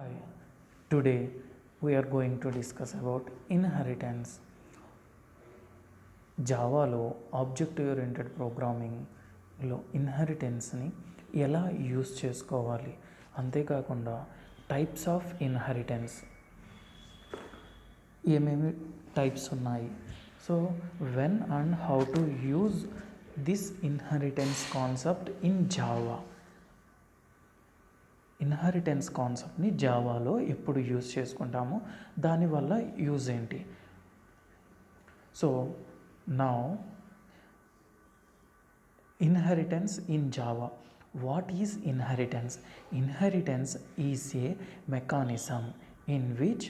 Hi, today we are going to discuss about inheritance. జావాలో object oriented ప్రోగ్రామింగ్లో ఇన్హెరిటెన్స్ని ఎలా యూస్ చేసుకోవాలి, అంతేకాకుండా టైప్స్ ఆఫ్ ఇన్హెరిటెన్స్ ఏమేమి టైప్స్ ఉన్నాయి, so when and how to use this inheritance concept in Java. Inheritance కాన్సెప్ట్ని జావాలో ఎప్పుడు యూజ్ చేసుకుంటాము, దానివల్ల యూజ్ ఏంటి. So now inheritance in Java. What is inheritance? Inheritance is a mechanism in which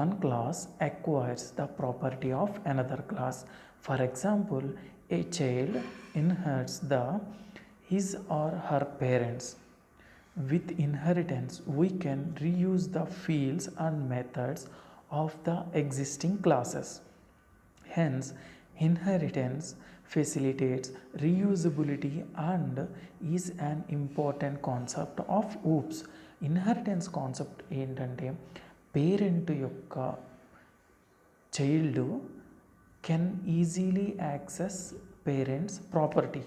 one class acquires the property of another class. For example, a child inherits his or her parents. With inheritance, we can reuse the fields and methods of the existing classes. Hence, inheritance facilitates reusability and is an important concept of OOPS. Inheritance concept ఏంటంటే, parent యొక్క child can easily access parents property.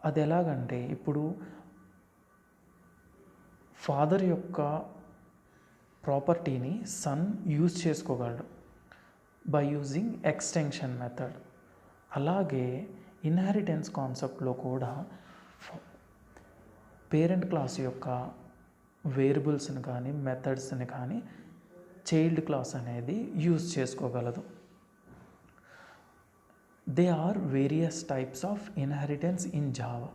అది ఎలాగంటే, ఇప్పుడు father యొక్క ప్రాపర్టీని son use చేసుకోగలడు by using extension method. అలాగే inheritance కాన్సెప్ట్లో కూడా పేరెంట్ క్లాస్ యొక్క వేరియబుల్స్ని కానీ మెథడ్స్ని కానీ చైల్డ్ క్లాస్ అనేది యూజ్ చేసుకోగలదు. They are various types of inheritance in Java.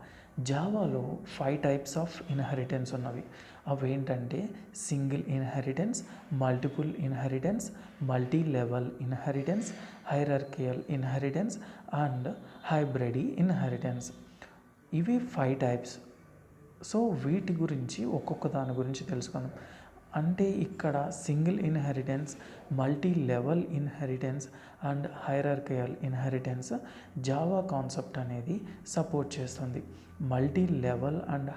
జావాలో 5 టైప్స్ ఆఫ్ ఇన్హెరిటెన్స్ ఉన్నవి. అవి ఏంటంటే single inheritance, multiple inheritance, multi level inheritance, hierarchical inheritance and hybrid inheritance. ఇవి 5 టైప్స్. సో వీటి గురించి ఒక్కొక్క దాని గురించి తెలుసుకుందాం. అంటే ఇక్కడ single inheritance, multi level inheritance and hierarchical inheritance Java concept అనేది సపోర్ట్ చేస్తుంది. Multi level and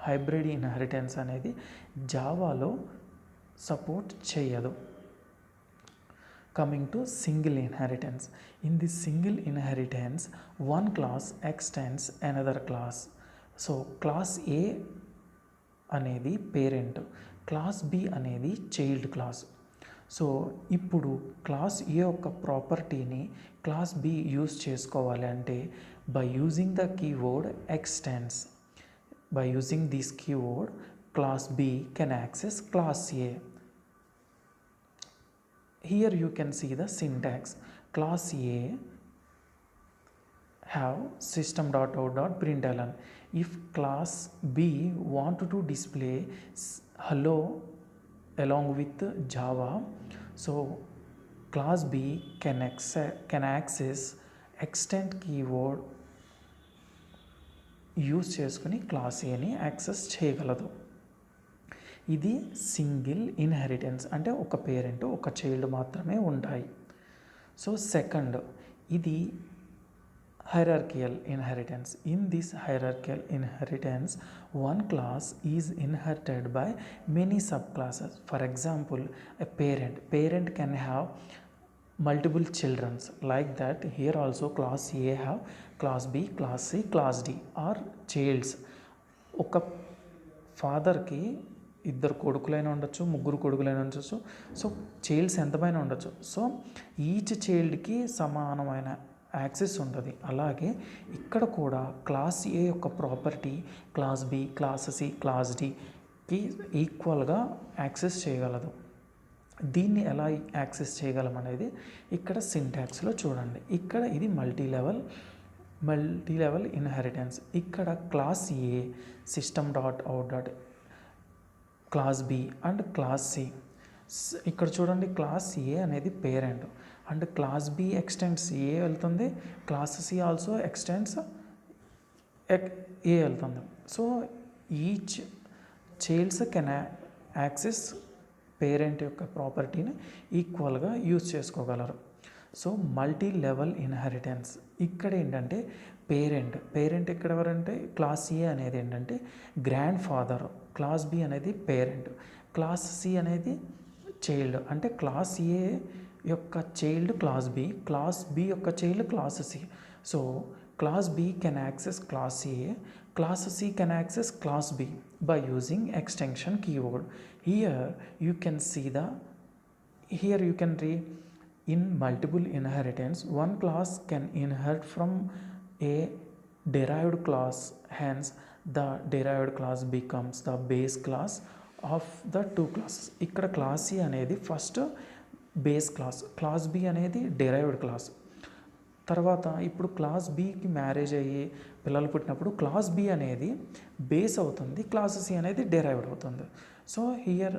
hybrid inheritance అనేది జావాలో సపోర్ట్ చేయదు. Coming to single inheritance. In this single inheritance, one class extends another class. So class A అనేది parent, class B అనేది child class. So ఇప్పుడు class A యొక్క ప్రాపర్టీని class B use చేసుకోవాలి అంటే by using the keyword extends. By using this keyword class B can access class A. Here you can see the syntax. Class A have system.out.println. If class B want to display hello along with Java, so class B can access extend keyword use చేసుకుని class ఏని access చేయగలదు. ఇది single inheritance, అంటే ఒక parent ఒక child మాత్రమే ఉంటాయి. So second, ఇది hierarchical inheritance. In this hierarchical inheritance one class is inherited by many sub classes. For example, a parent can have multiple childrens. Like that, here also class A have class B, class C, class D are childs. ఒక ఫాదర్కి ఇద్దరు కొడుకులైనా ఉండొచ్చు, ముగ్గురు కొడుకులైనా ఉండొచ్చు. So child's ఎంతమైనా ఉండొచ్చు. So each చైల్డ్కి సమానమైన access ఉంటుంది. అలాగే ఇక్కడ కూడా క్లాస్ ఏ యొక్క property class B, class C, class డికి ఈక్వల్గా యాక్సెస్ చేయగలదు. దీన్ని ఎలా యాక్సెస్ చేయగలం అనేది ఇక్కడ సింటాక్స్లో చూడండి. ఇక్కడ ఇది మల్టీ లెవెల్ ఇన్హెరిటెన్స్. ఇక్కడ class A system.out. Class B and class C. ఇక్కడ చూడండి, క్లాస్ ఏ అనేది parent and class B extends A వెళ్తుంది, class C also extends A వెళ్తుంది. So each childs can access parent యొక్క ప్రాపర్టీని ఈక్వల్గా యూజ్ చేసుకోగలరు. సో మల్టీ లెవెల్ ఇన్హెరిటెన్స్ ఇక్కడ ఏంటంటే పేరెంట్ ఇక్కడ ఎవరంటే క్లాస్ ఏ అనేది ఏంటంటే గ్రాండ్ ఫాదర్, క్లాస్ బి అనేది పేరెంట్, క్లాస్ సి అనేది చైల్డ్. అంటే క్లాస్ ఏ యొక్క child class B, class B యొక్క child class C. So class B can access class A, class C can access class B by using extension keyword. Here you can see here you can read in multiple inheritance, one class can inherit from a derived class, hence the derived class becomes the base class of the two classes. ఇక్కడ class C అనేది first base class, class B అనేది derived class. తర్వాత ఇప్పుడు class బికి marriage అయ్యి పిల్లలు పుట్టినప్పుడు class B అనేది బేస్ అవుతుంది, క్లాస్ సి అనేది డెరైవ్డ్ అవుతుంది. So here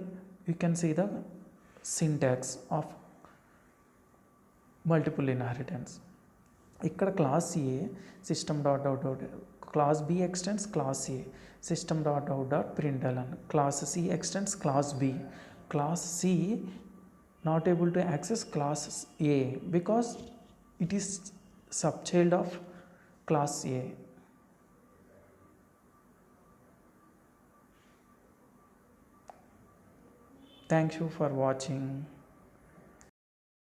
you can see the syntax of multiple inheritance. ఇక్కడ class A system dot out dot, class B extends class A, system dot out dot println, class C extends class B, class C not able to access class A because it is subchild of class A. Thank you for watching.